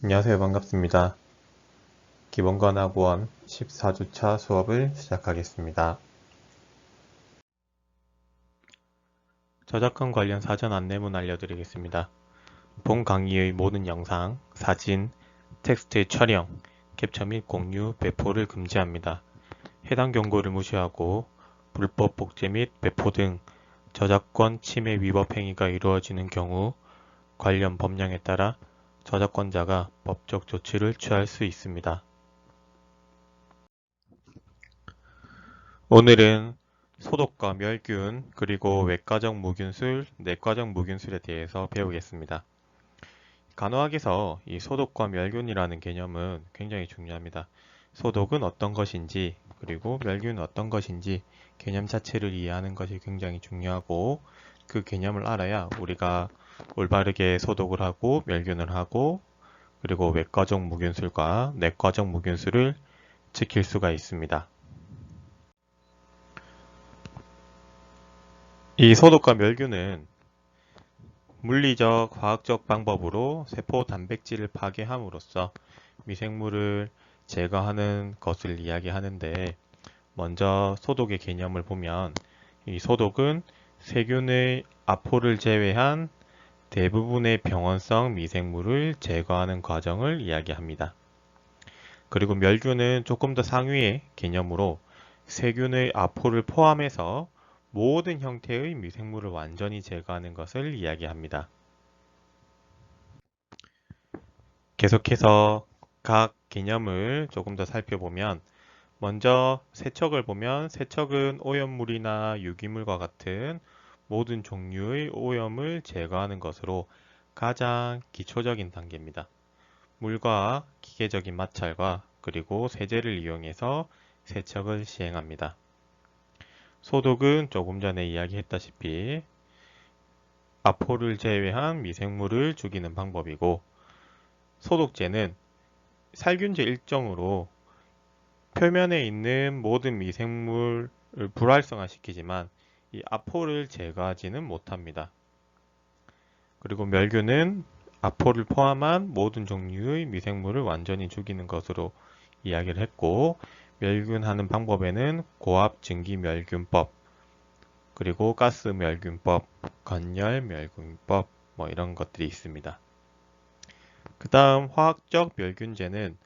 안녕하세요. 반갑습니다. 기본관학원 14주차 수업을 시작하겠습니다. 저작권 관련 사전 안내문 알려드리겠습니다. 본 강의의 모든 영상, 사진, 텍스트의 촬영, 캡처 및 공유, 배포를 금지합니다. 해당 경고를 무시하고 불법 복제 및 배포 등 저작권 침해 위법 행위가 이루어지는 경우 관련 법령에 따라 저작권자가 법적 조치를 취할 수 있습니다. 오늘은 소독과 멸균, 그리고 외과적 무균술, 내과적 무균술에 대해서 배우겠습니다. 간호학에서 이 소독과 멸균이라는 개념은 굉장히 중요합니다. 소독은 어떤 것인지, 그리고 멸균은 어떤 것인지 개념 자체를 이해하는 것이 굉장히 중요하고, 그 개념을 알아야 우리가 올바르게 소독을 하고 멸균을 하고, 그리고 외과적 무균술과 내과적 무균술을 지킬 수가 있습니다. 이 소독과 멸균은 물리적, 화학적 방법으로 세포 단백질을 파괴함으로써 미생물을 제거하는 것을 이야기하는데, 먼저 소독의 개념을 보면 이 소독은 세균의 아포를 제외한 대부분의 병원성 미생물을 제거하는 과정을 이야기합니다. 그리고 멸균은 조금 더 상위의 개념으로 세균의 아포를 포함해서 모든 형태의 미생물을 완전히 제거하는 것을 이야기합니다. 계속해서 각 개념을 조금 더 살펴보면, 먼저 세척을 보면 세척은 오염물이나 유기물과 같은 모든 종류의 오염을 제거하는 것으로 가장 기초적인 단계입니다. 물과 기계적인 마찰과 그리고 세제를 이용해서 세척을 시행합니다. 소독은 조금 전에 이야기했다시피 아포를 제외한 미생물을 죽이는 방법이고, 소독제는 살균제 일종으로 표면에 있는 모든 미생물을 불활성화시키지만 이 아포를 제거하지는 못합니다. 그리고 멸균은 아포를 포함한 모든 종류의 미생물을 완전히 죽이는 것으로 이야기를 했고, 멸균하는 방법에는 고압 증기 멸균법, 그리고 가스 멸균법, 건열 멸균법, 이런 것들이 있습니다. 그 다음 화학적 멸균제는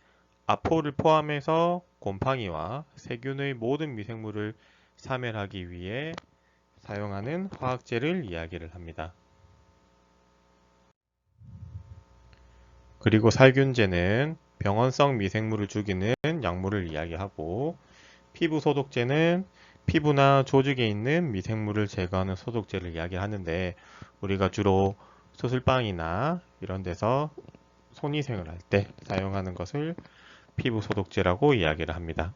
아포를 포함해서 곰팡이와 세균의 모든 미생물을 사멸하기 위해 사용하는 화학제를 이야기를 합니다. 그리고 살균제는 병원성 미생물을 죽이는 약물을 이야기하고, 피부 소독제는 피부나 조직에 있는 미생물을 제거하는 소독제를 이야기하는데, 우리가 주로 수술방이나 이런 데서 손위생을 할 때 사용하는 것을 피부 소독제라고 이야기를 합니다.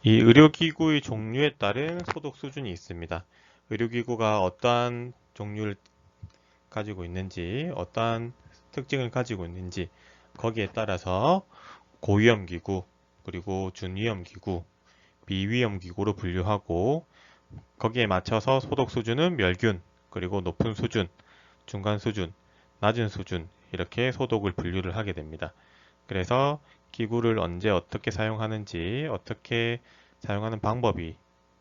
이 의료기구의 종류에 따른 소독 수준이 있습니다. 의료기구가 어떠한 종류를 가지고 있는지, 어떠한 특징을 가지고 있는지, 거기에 따라서 고위험기구, 그리고 준위험기구, 비위험기구로 분류하고, 거기에 맞춰서 소독 수준은 멸균, 그리고 높은 수준, 중간 수준, 낮은 수준, 이렇게 소독을 분류를 하게 됩니다. 그래서 기구를 언제 어떻게 사용하는지, 어떻게 사용하는 방법이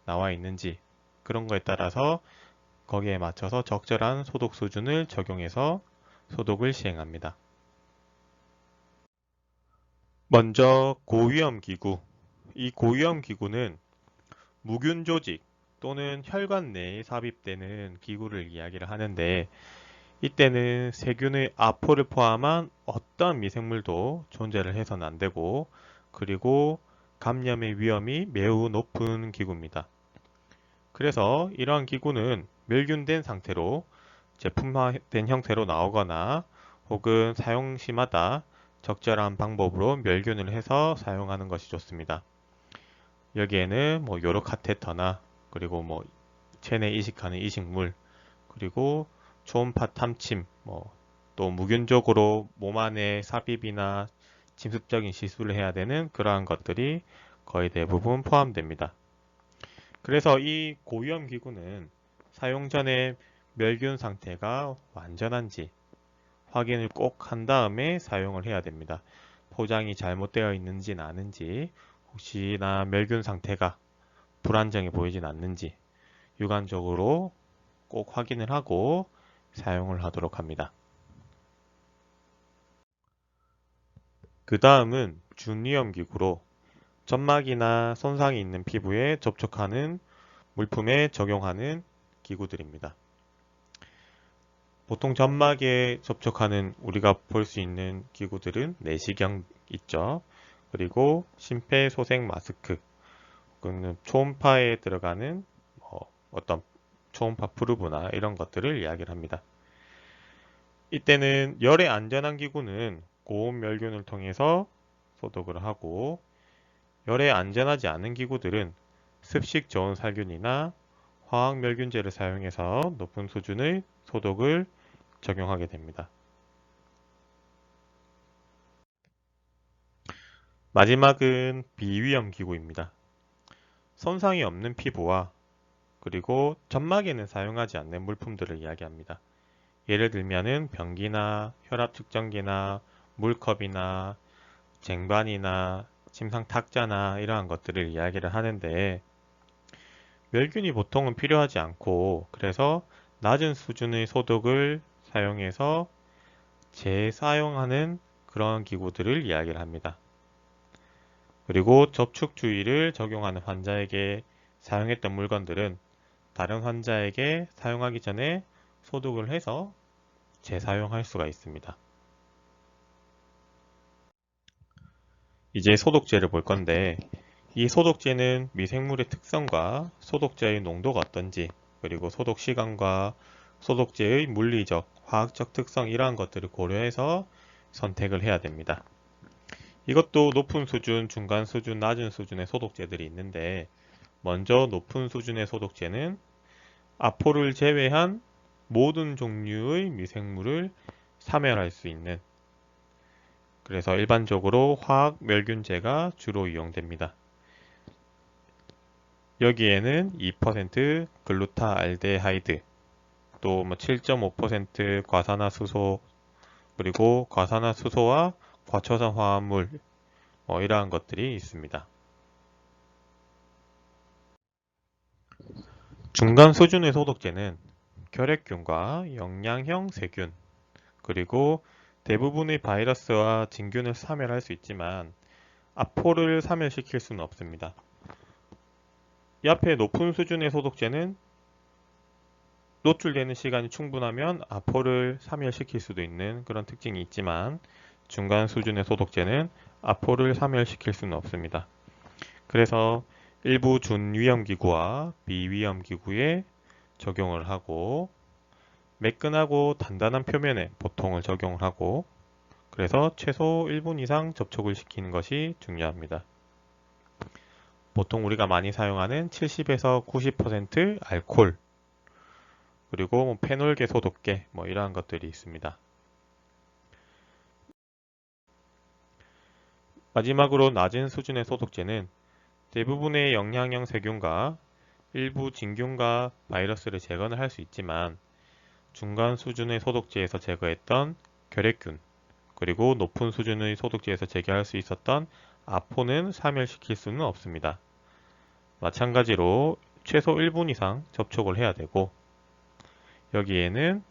나와 있는지, 그런 거에 따라서 거기에 맞춰서 적절한 소독 수준을 적용해서 소독을 시행합니다. 먼저 고위험 기구. 이 고위험 기구는 무균 조직 또는 혈관 내에 삽입되는 기구를 이야기를 하는데, 이때는 세균의 아포를 포함한 어떤 미생물도 존재를 해서는 안 되고, 그리고 감염의 위험이 매우 높은 기구입니다. 그래서 이러한 기구는 멸균된 상태로 제품화된 형태로 나오거나 혹은 사용 시마다 적절한 방법으로 멸균을 해서 사용하는 것이 좋습니다. 여기에는 요로 카테터나 그리고 체내 이식하는 이식물, 그리고 초음파 탐침, 또 무균적으로 몸 안에 삽입이나 침습적인 시술을 해야 되는 그러한 것들이 거의 대부분 포함됩니다. 그래서 이 고위험 기구는 사용 전에 멸균 상태가 완전한지 확인을 꼭 한 다음에 사용을 해야 됩니다. 포장이 잘못되어 있는지는 아는지, 혹시나 멸균 상태가 불안정해 보이진 않는지 육안적으로 꼭 확인을 하고 사용을 하도록 합니다. 그 다음은 준위험 기구로 점막이나 손상이 있는 피부에 접촉하는 물품에 적용하는 기구들입니다. 보통 점막에 접촉하는 우리가 볼 수 있는 기구들은 내시경 있죠. 그리고 심폐소생 마스크, 또는 초음파에 들어가는 어떤 초음파 프루브나 이런 것들을 이야기를 합니다. 이때는 열에 안전한 기구는 고온 멸균을 통해서 소독을 하고, 열에 안전하지 않은 기구들은 습식 저온 살균이나 화학 멸균제를 사용해서 높은 수준의 소독을 적용하게 됩니다. 마지막은 비위험 기구입니다. 손상이 없는 피부와 그리고 점막에는 사용하지 않는 물품들을 이야기합니다. 예를 들면은 변기나 혈압 측정기나 물컵이나 쟁반이나 침상 탁자나 이러한 것들을 이야기를 하는데, 멸균이 보통은 필요하지 않고, 그래서 낮은 수준의 소독을 사용해서 재사용하는 그런 기구들을 이야기를 합니다. 그리고 접촉 주의를 적용하는 환자에게 사용했던 물건들은 다른 환자에게 사용하기 전에 소독을 해서 재사용할 수가 있습니다. 이제 소독제를 볼 건데, 이 소독제는 미생물의 특성과 소독제의 농도가 어떤지, 그리고 소독 시간과 소독제의 물리적, 화학적 특성 이러한 것들을 고려해서 선택을 해야 됩니다. 이것도 높은 수준, 중간 수준, 낮은 수준의 소독제들이 있는데, 먼저 높은 수준의 소독제는 아포를 제외한 모든 종류의 미생물을 사멸할 수 있는, 그래서 일반적으로 화학 멸균제가 주로 이용됩니다. 여기에는 2% 글루타알데하이드, 또 7.5% 과산화수소, 그리고 과산화수소와 과초산 화합물, 이러한 것들이 있습니다. 중간 수준의 소독제는 결핵균과 영양형 세균, 그리고 대부분의 바이러스와 진균을 사멸할 수 있지만 아포를 사멸시킬 수는 없습니다. 이 앞에 높은 수준의 소독제는 노출되는 시간이 충분하면 아포를 사멸시킬 수도 있는 그런 특징이 있지만, 중간 수준의 소독제는 아포를 사멸시킬 수는 없습니다. 그래서 일부 준위험기구와 비위험기구에 적용을 하고, 매끈하고 단단한 표면에 보통을 적용을 하고, 그래서 최소 1분 이상 접촉을 시키는 것이 중요합니다. 보통 우리가 많이 사용하는 70에서 90% 알코올, 그리고 페놀계 소독계 이러한 것들이 있습니다. 마지막으로 낮은 수준의 소독제는 대부분의 영양형 세균과 일부 진균과 바이러스를 제거는 할 수 있지만, 중간 수준의 소독제에서 제거했던 결핵균, 그리고 높은 수준의 소독제에서 제거할 수 있었던 아포는 사멸시킬 수는 없습니다. 마찬가지로 최소 1분 이상 접촉을 해야 되고, 여기에는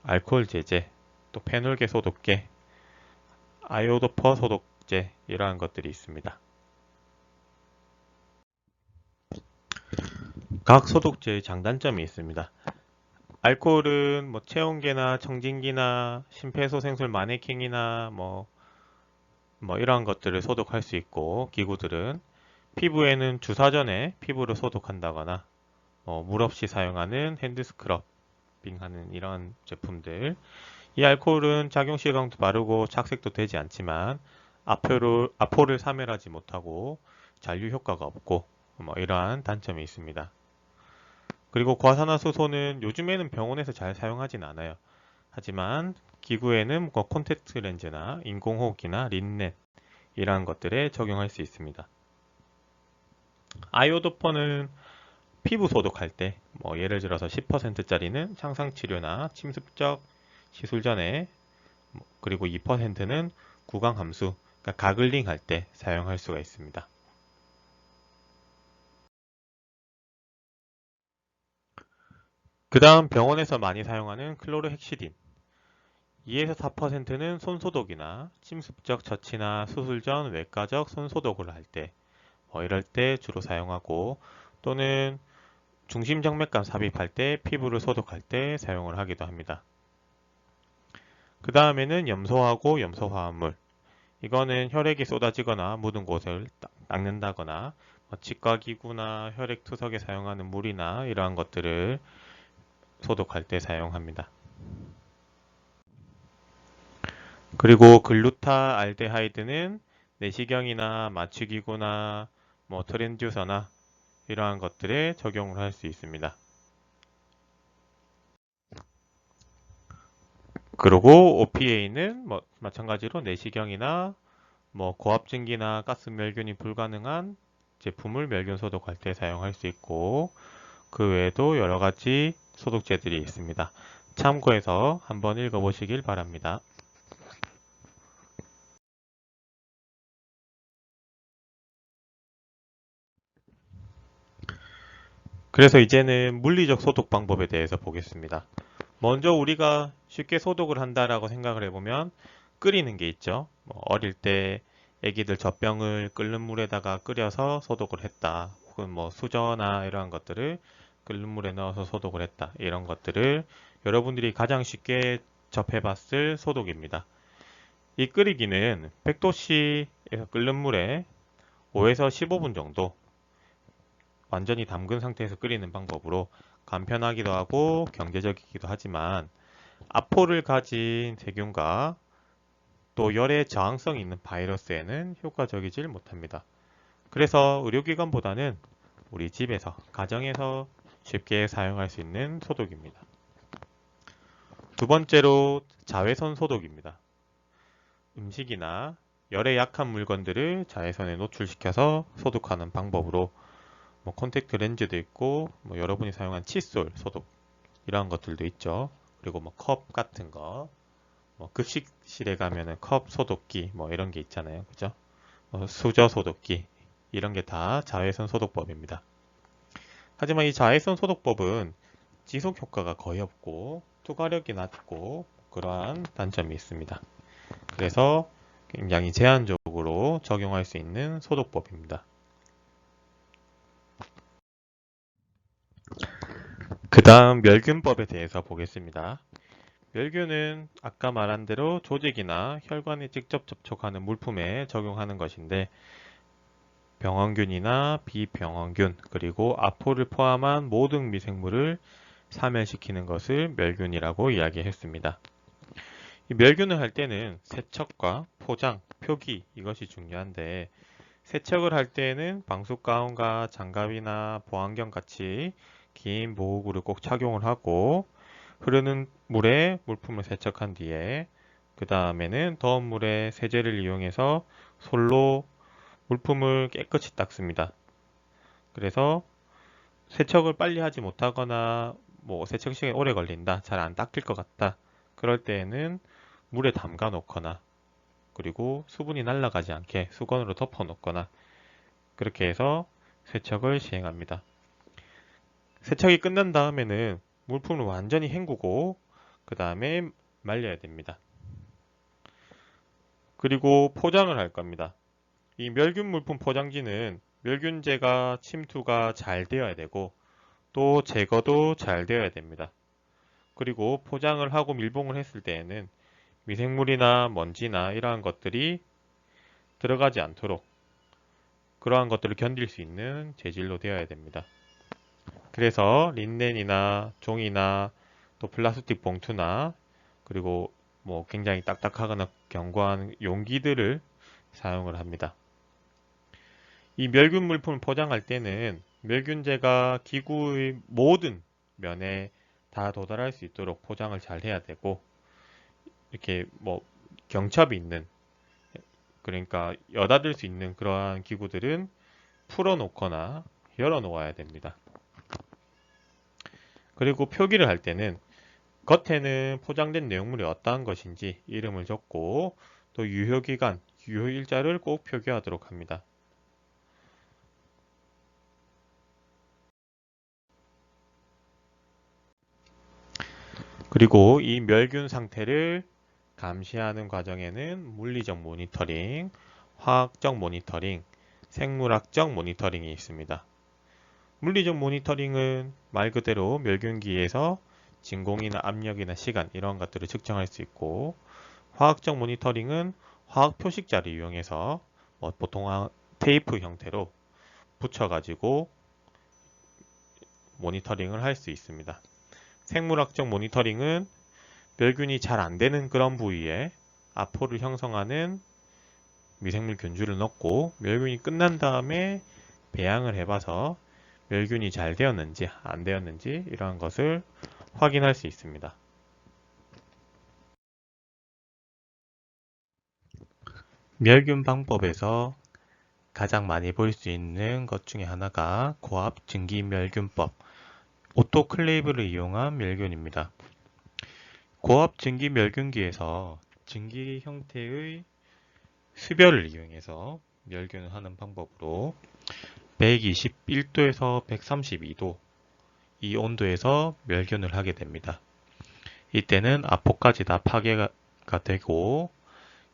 알코올 제제, 또 페놀계 소독계, 아이오도퍼 소독제 이러한 것들이 있습니다. 각 소독제의 장단점이 있습니다. 알코올은 뭐 체온계나 청진기나 심폐소생술 마네킹이나 뭐 이러한 것들을 소독할 수 있고, 기구들은 피부에는 주사 전에 피부를 소독한다거나 물 없이 사용하는 핸드 스크러빙하는 이런 제품들. 이 알코올은 작용 시간도 빠르고 착색도 되지 않지만 아포를 사멸하지 못하고 잔류 효과가 없고 뭐 이러한 단점이 있습니다. 그리고 과산화수소는 요즘에는 병원에서 잘 사용하진 않아요. 하지만 기구에는 콘택트 렌즈나 인공호흡기나 린넨 이러한 것들에 적용할 수 있습니다. 아이오도퍼는 피부 소독할 때 예를 들어서 10%짜리는 창상치료나 침습적 시술 전에, 그리고 2%는 구강 함수, 그러니까 가글링 할 때 사용할 수가 있습니다. 그 다음 병원에서 많이 사용하는 클로르헥시딘. 2에서 4%는 손소독이나 침습적 처치나 수술 전 외과적 손소독을 할 때, 이럴 때 주로 사용하고, 또는 중심정맥관 삽입할 때 피부를 소독할 때 사용을 하기도 합니다. 그 다음에는 염소하고 염소화합물. 이거는 혈액이 쏟아지거나 묻은 곳을 닦는다거나 치과기구나 혈액투석에 사용하는 물이나 이러한 것들을 소독할 때 사용합니다. 그리고 글루타알데하이드는 내시경이나 마취기구나 트랜듀서나 이러한 것들에 적용을 할 수 있습니다. 그리고 OPA는 마찬가지로 내시경이나 고압증기나 가스멸균이 불가능한 제품을 멸균 소독할 때 사용할 수 있고, 그 외에도 여러 가지 소독제들이 있습니다. 참고해서 한번 읽어보시길 바랍니다. 그래서 이제는 물리적 소독 방법에 대해서 보겠습니다. 먼저 우리가 쉽게 소독을 한다라고 생각을 해보면 끓이는 게 있죠. 어릴 때 애기들 젖병을 끓는 물에다가 끓여서 소독을 했다. 혹은 수저나 이러한 것들을 끓는 물에 넣어서 소독을 했다. 이런 것들을 여러분들이 가장 쉽게 접해봤을 소독입니다. 이 끓이기는 100도씨에서 끓는 물에 5에서 15분 정도 완전히 담근 상태에서 끓이는 방법으로 간편하기도 하고 경제적이기도 하지만, 아포를 가진 세균과 또 열에 저항성이 있는 바이러스에는 효과적이질 못합니다. 그래서 의료기관보다는 우리 집에서, 가정에서 쉽게 사용할 수 있는 소독입니다. 두 번째로 자외선 소독입니다. 음식이나 열에 약한 물건들을 자외선에 노출시켜서 소독하는 방법으로 콘택트 렌즈도 있고 여러분이 사용한 칫솔 소독 이러한 것들도 있죠. 그리고 컵 같은 거, 급식실에 가면은 컵 소독기 이런 게 있잖아요. 그죠? 수저 소독기 이런 게 다 자외선 소독법입니다. 하지만 이 자외선 소독법은 지속 효과가 거의 없고 투과력이 낮고 그러한 단점이 있습니다. 그래서 굉장히 제한적으로 적용할 수 있는 소독법입니다. 그 다음 멸균법에 대해서 보겠습니다. 멸균은 아까 말한 대로 조직이나 혈관에 직접 접촉하는 물품에 적용하는 것인데, 병원균이나 비병원균 그리고 아포를 포함한 모든 미생물을 사멸시키는 것을 멸균이라고 이야기했습니다. 이 멸균을 할 때는 세척과 포장, 표기 이것이 중요한데, 세척을 할 때는 방수가운과 장갑이나 보안경 같이 긴 보호구를 꼭 착용을 하고, 흐르는 물에 물품을 세척한 뒤에 그 다음에는 더운 물에 세제를 이용해서 솔로 물품을 깨끗이 닦습니다. 그래서 세척을 빨리 하지 못하거나 세척 시간이 오래 걸린다, 잘 안 닦일 것 같다, 그럴 때에는 물에 담가 놓거나 그리고 수분이 날아가지 않게 수건으로 덮어 놓거나 그렇게 해서 세척을 시행합니다. 세척이 끝난 다음에는 물품을 완전히 헹구고 그 다음에 말려야 됩니다. 그리고 포장을 할 겁니다. 이 멸균 물품 포장지는 멸균제가 침투가 잘 되어야 되고 또 제거도 잘 되어야 됩니다. 그리고 포장을 하고 밀봉을 했을 때에는 미생물이나 먼지나 이러한 것들이 들어가지 않도록 그러한 것들을 견딜 수 있는 재질로 되어야 됩니다. 그래서 린넨이나 종이나 또 플라스틱 봉투나 그리고 뭐 굉장히 딱딱하거나 견고한 용기들을 사용을 합니다. 이 멸균 물품을 포장할 때는 멸균제가 기구의 모든 면에 다 도달할 수 있도록 포장을 잘 해야 되고, 이렇게 뭐 경첩이 있는, 그러니까 여닫을 수 있는 그러한 기구들은 풀어 놓거나 열어 놓아야 됩니다. 그리고 표기를 할 때는 겉에는 포장된 내용물이 어떠한 것인지 이름을 적고, 또 유효기간, 유효일자를 꼭 표기하도록 합니다. 그리고 이 멸균 상태를 감시하는 과정에는 물리적 모니터링, 화학적 모니터링, 생물학적 모니터링이 있습니다. 물리적 모니터링은 말 그대로 멸균기에서 진공이나 압력이나 시간 이런 것들을 측정할 수 있고, 화학적 모니터링은 화학 표식자를 이용해서 보통 테이프 형태로 붙여가지고 모니터링을 할 수 있습니다. 생물학적 모니터링은 멸균이 잘 안되는 그런 부위에 아포를 형성하는 미생물 균주를 넣고 멸균이 끝난 다음에 배양을 해봐서 멸균이 잘 되었는지 안 되었는지 이러한 것을 확인할 수 있습니다. 멸균 방법에서 가장 많이 볼 수 있는 것 중에 하나가 고압 증기멸균법, 오토클레이브를 이용한 멸균입니다. 고압 증기멸균기에서 증기 형태의 수별을 이용해서 멸균을 하는 방법으로 121도에서 132도 이 온도에서 멸균을 하게 됩니다. 이때는 아포까지 다 파괴가 되고,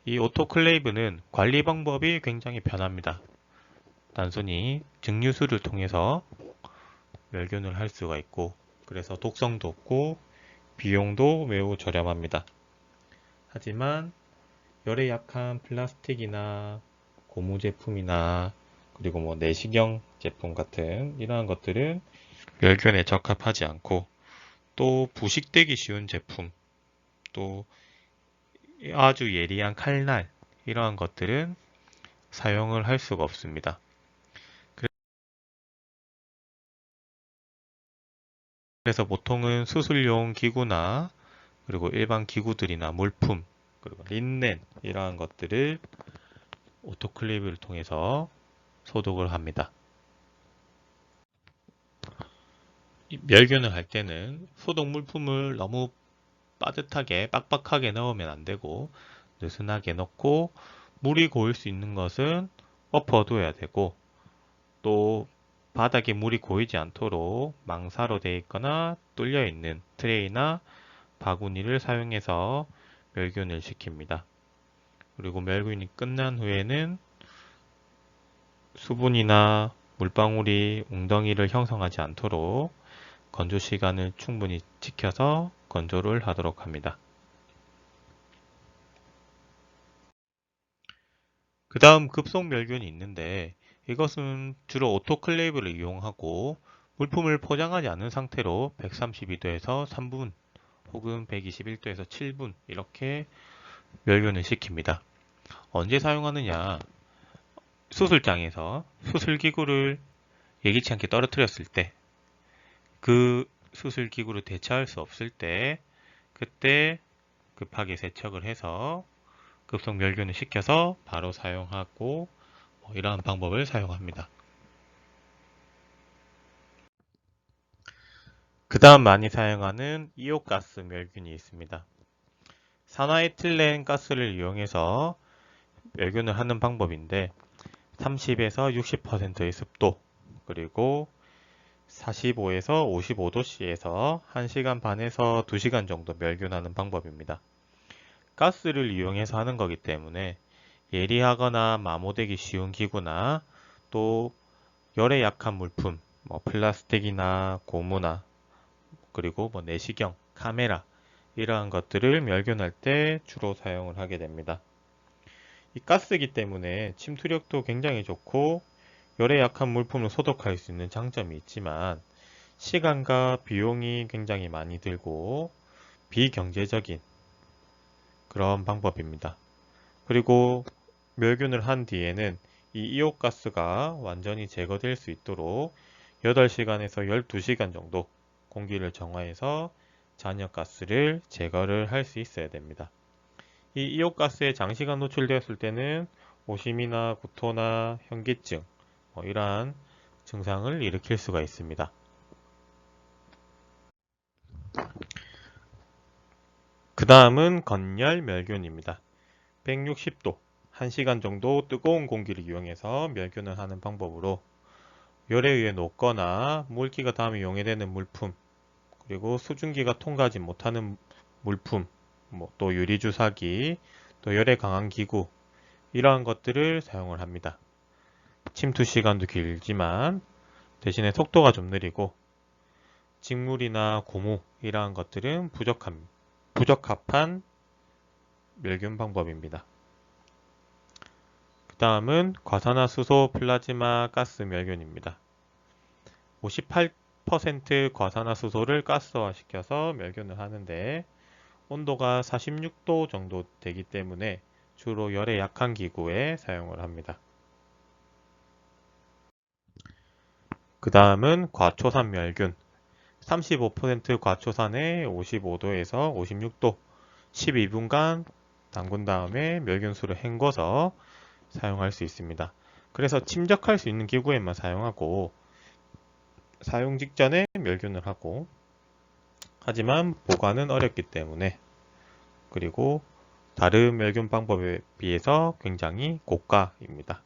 이 오토클레이브는 관리 방법이 굉장히 편합니다. 단순히 증류수를 통해서 멸균을 할 수가 있고, 그래서 독성도 없고 비용도 매우 저렴합니다. 하지만 열에 약한 플라스틱이나 고무 제품이나 그리고 뭐 내시경 제품 같은 이러한 것들은 멸균에 적합하지 않고, 또 부식되기 쉬운 제품, 또 아주 예리한 칼날 이러한 것들은 사용을 할 수가 없습니다. 그래서 보통은 수술용 기구나 그리고 일반 기구들이나 물품 그리고 린넨 이러한 것들을 오토클레이브를 통해서 소독을 합니다. 멸균을 할 때는 소독 물품을 너무 빠듯하게 빡빡하게 넣으면 안 되고, 느슨하게 넣고 물이 고일 수 있는 것은 엎어둬야 되고, 또 바닥에 물이 고이지 않도록 망사로 되어 있거나 뚫려 있는 트레이나 바구니를 사용해서 멸균을 시킵니다. 그리고 멸균이 끝난 후에는 수분이나 물방울이 웅덩이를 형성하지 않도록 건조 시간을 충분히 지켜서 건조를 하도록 합니다. 그 다음 급속 멸균이 있는데, 이것은 주로 오토클레이브를 이용하고 물품을 포장하지 않은 상태로 132도에서 3분 혹은 121도에서 7분 이렇게 멸균을 시킵니다. 언제 사용하느냐? 수술장에서 수술기구를 예기치 않게 떨어뜨렸을 때, 그 수술기구를 대체할 수 없을 때, 그때 급하게 세척을 해서 급속 멸균을 시켜서 바로 사용하고, 이러한 방법을 사용합니다. 그 다음 많이 사용하는 이오가스 멸균이 있습니다. 산화에틸렌 가스를 이용해서 멸균을 하는 방법인데, 30에서 60%의 습도, 그리고 45에서 55도씨에서 1시간 반에서 2시간 정도 멸균하는 방법입니다. 가스를 이용해서 하는 거기 때문에 예리하거나 마모되기 쉬운 기구나 또 열에 약한 물품, 플라스틱이나 고무나 그리고 내시경 카메라 이러한 것들을 멸균할 때 주로 사용을 하게 됩니다. 이 가스이기 때문에 침투력도 굉장히 좋고 열에 약한 물품을 소독할 수 있는 장점이 있지만 시간과 비용이 굉장히 많이 들고 비경제적인 그런 방법입니다. 그리고 멸균을 한 뒤에는 이 이옥가스가 완전히 제거될 수 있도록 8시간에서 12시간 정도 공기를 정화해서 잔여가스를 제거를 할 수 있어야 됩니다. 이 이옥가스에 장시간 노출되었을 때는 오심이나 구토나 현기증 이러한 증상을 일으킬 수가 있습니다. 그 다음은 건열 멸균입니다. 160도, 1시간 정도 뜨거운 공기를 이용해서 멸균을 하는 방법으로 열에 의해 녹거나 물기가 닿으면 용해되는 물품, 그리고 수증기가 통과하지 못하는 물품, 또 유리주사기, 또 열에 강한 기구 이러한 것들을 사용을 합니다. 침투 시간도 길지만 대신에 속도가 좀 느리고 직물이나 고무 이러한 것들은 부적합한 멸균 방법입니다. 그 다음은 과산화수소 플라즈마 가스 멸균입니다. 58% 과산화수소를 가스화시켜서 멸균을 하는데 온도가 46도 정도 되기 때문에 주로 열에 약한 기구에 사용을 합니다. 그 다음은 과초산 멸균. 35% 과초산에 55도에서 56도 12분간 담근 다음에 멸균수를 헹궈서 사용할 수 있습니다. 그래서 침적할 수 있는 기구에만 사용하고 사용 직전에 멸균을 하고 하지만 보관은 어렵기 때문에 그리고 다른 멸균 방법에 비해서 굉장히 고가입니다.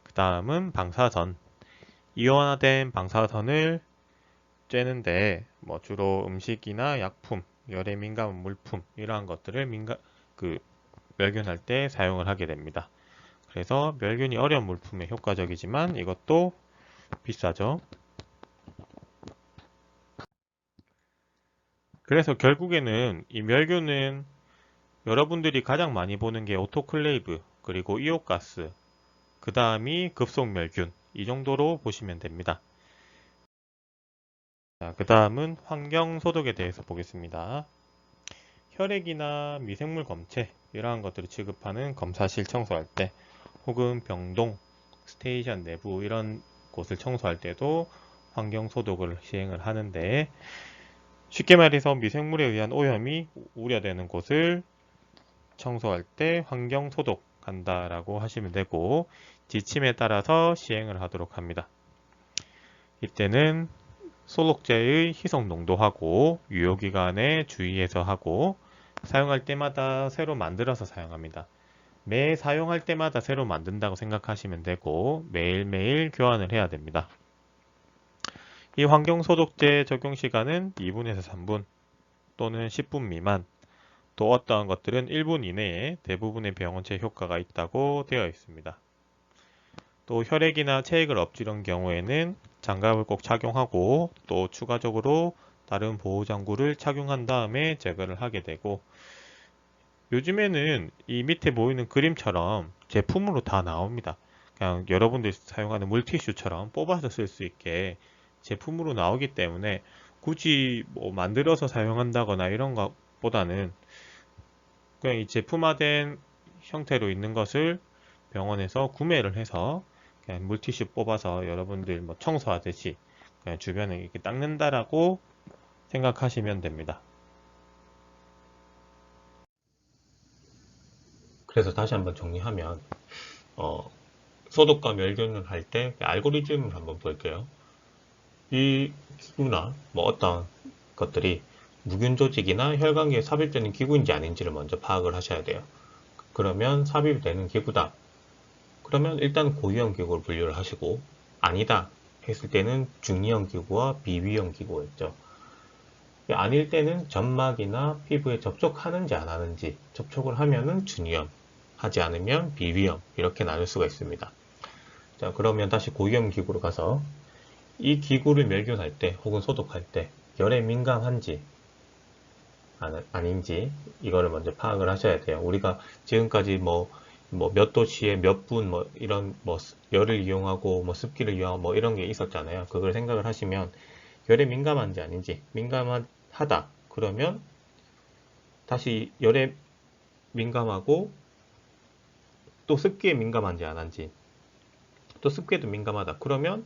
그 다음은 방사선. 이온화된 방사선을 쬐는데 주로 음식이나 약품, 열에 민감한 물품 이러한 것들을 멸균할 때 사용을 하게 됩니다. 그래서 멸균이 어려운 물품에 효과적이지만 이것도 비싸죠. 그래서 결국에는 이 멸균은 여러분들이 가장 많이 보는 게 오토클레이브, 그리고 이옥가스, 그 다음이 급속멸균 이 정도로 보시면 됩니다. 그 다음은 환경소독에 대해서 보겠습니다. 혈액이나 미생물 검체 이러한 것들을 취급하는 검사실 청소할 때 혹은 병동, 스테이션 내부 이런 곳을 청소할 때도 환경소독을 시행을 하는데 쉽게 말해서 미생물에 의한 오염이 우려되는 곳을 청소할 때 환경소독 한다라고 하시면 되고 지침에 따라서 시행을 하도록 합니다. 이때는 소독제의 희석 농도하고 유효기간에 주의해서 하고 사용할 때마다 새로 만들어서 사용합니다. 매 사용할 때마다 새로 만든다고 생각하시면 되고 매일매일 교환을 해야 됩니다. 이 환경소독제 적용 시간은 2분에서 3분 또는 10분 미만, 또 어떠한 것들은 1분 이내에 대부분의 병원체 효과가 있다고 되어 있습니다. 또 혈액이나 체액을 엎지른 경우에는 장갑을 꼭 착용하고 또 추가적으로 다른 보호장구를 착용한 다음에 제거를 하게 되고 요즘에는 이 밑에 보이는 그림처럼 제품으로 다 나옵니다. 그냥 여러분들이 사용하는 물티슈처럼 뽑아서 쓸 수 있게 제품으로 나오기 때문에 굳이 만들어서 사용한다거나 이런 것보다는 그냥 이 제품화된 형태로 있는 것을 병원에서 구매를 해서 그냥 물티슈 뽑아서 여러분들 청소하듯이 그냥 주변에 이렇게 닦는다라고 생각하시면 됩니다. 그래서 다시 한번 정리하면 소독과 멸균을 할 때 알고리즘을 한번 볼게요. 이 기구나 어떤 것들이 무균 조직이나 혈관계에 삽입되는 기구인지 아닌지를 먼저 파악을 하셔야 돼요. 그러면 삽입되는 기구다. 그러면 일단 고위험 기구를 분류를 하시고 아니다 했을 때는 중위험 기구와 비위험 기구였죠. 아닐 때는 점막이나 피부에 접촉하는지 안 하는지, 접촉을 하면은 중위험, 하지 않으면 비위험 이렇게 나눌 수가 있습니다. 자, 그러면 다시 고위험 기구로 가서 이 기구를 멸균할 때 혹은 소독할 때 열에 민감한지 아닌지 이거를 먼저 파악을 하셔야 돼요. 우리가 지금까지 뭐 몇 도씨에 몇 분 뭐 이런 뭐 열을 이용하고 뭐 습기를 이용하고 뭐 이런 게 있었잖아요. 그걸 생각을 하시면 열에 민감한지 아닌지 민감하다 그러면 다시 열에 민감하고 또 습기에 민감한지 안 한지 또 습기에도 민감하다 그러면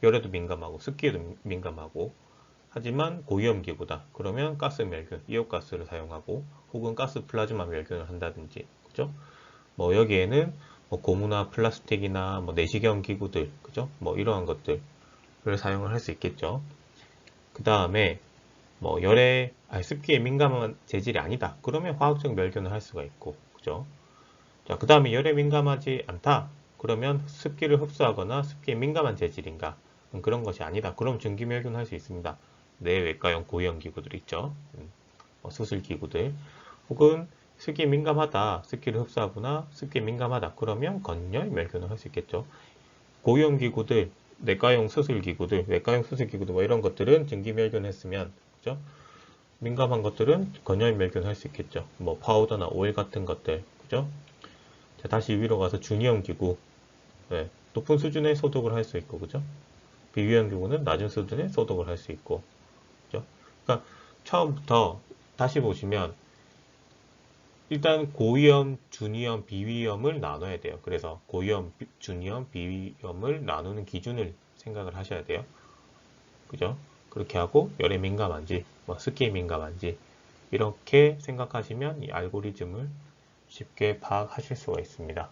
열에도 민감하고 습기에도 민감하고 하지만 고위험 기구다 그러면 가스 멸균 이옵가스를 사용하고 혹은 가스 플라즈마 멸균을 한다든지 그죠? 뭐 여기에는 뭐 고무나 플라스틱이나 뭐 내시경 기구들 그죠? 뭐 이러한 것들을 사용을 할 수 있겠죠. 그 다음에 뭐 습기에 민감한 재질이 아니다 그러면 화학적 멸균을 할 수가 있고 그죠? 자, 그 다음에 열에 민감하지 않다. 그러면 습기를 흡수하거나 습기에 민감한 재질인가? 그런 것이 아니다. 그럼 전기멸균 할 수 있습니다. 내외과용 고위험 기구들 있죠. 수술 기구들. 혹은 습기에 민감하다. 습기를 흡수하거나 습기에 민감하다. 그러면 건열 멸균을 할 수 있겠죠. 고위험 기구들, 내과용 수술 기구들, 외과용 수술 기구들 뭐 이런 것들은 전기멸균 했으면 그죠? 민감한 것들은 건열 멸균 할 수 있겠죠. 뭐 파우더나 오일 같은 것들 그죠? 자, 다시 위로 가서 주니엄 기구. 네, 높은 수준의 소독을 할 수 있고, 그죠? 비위험 기구는 낮은 수준의 소독을 할 수 있고, 그죠? 그러니까 처음부터 다시 보시면 일단 고위험, 주니엄, 비위험을 나눠야 돼요. 그래서 고위험, 주니엄, 비위험을 나누는 기준을 생각을 하셔야 돼요. 그죠? 그렇게 하고 열에 민감한지, 뭐 습기에 민감한지 이렇게 생각하시면 이 알고리즘을 쉽게 파악하실 수가 있습니다.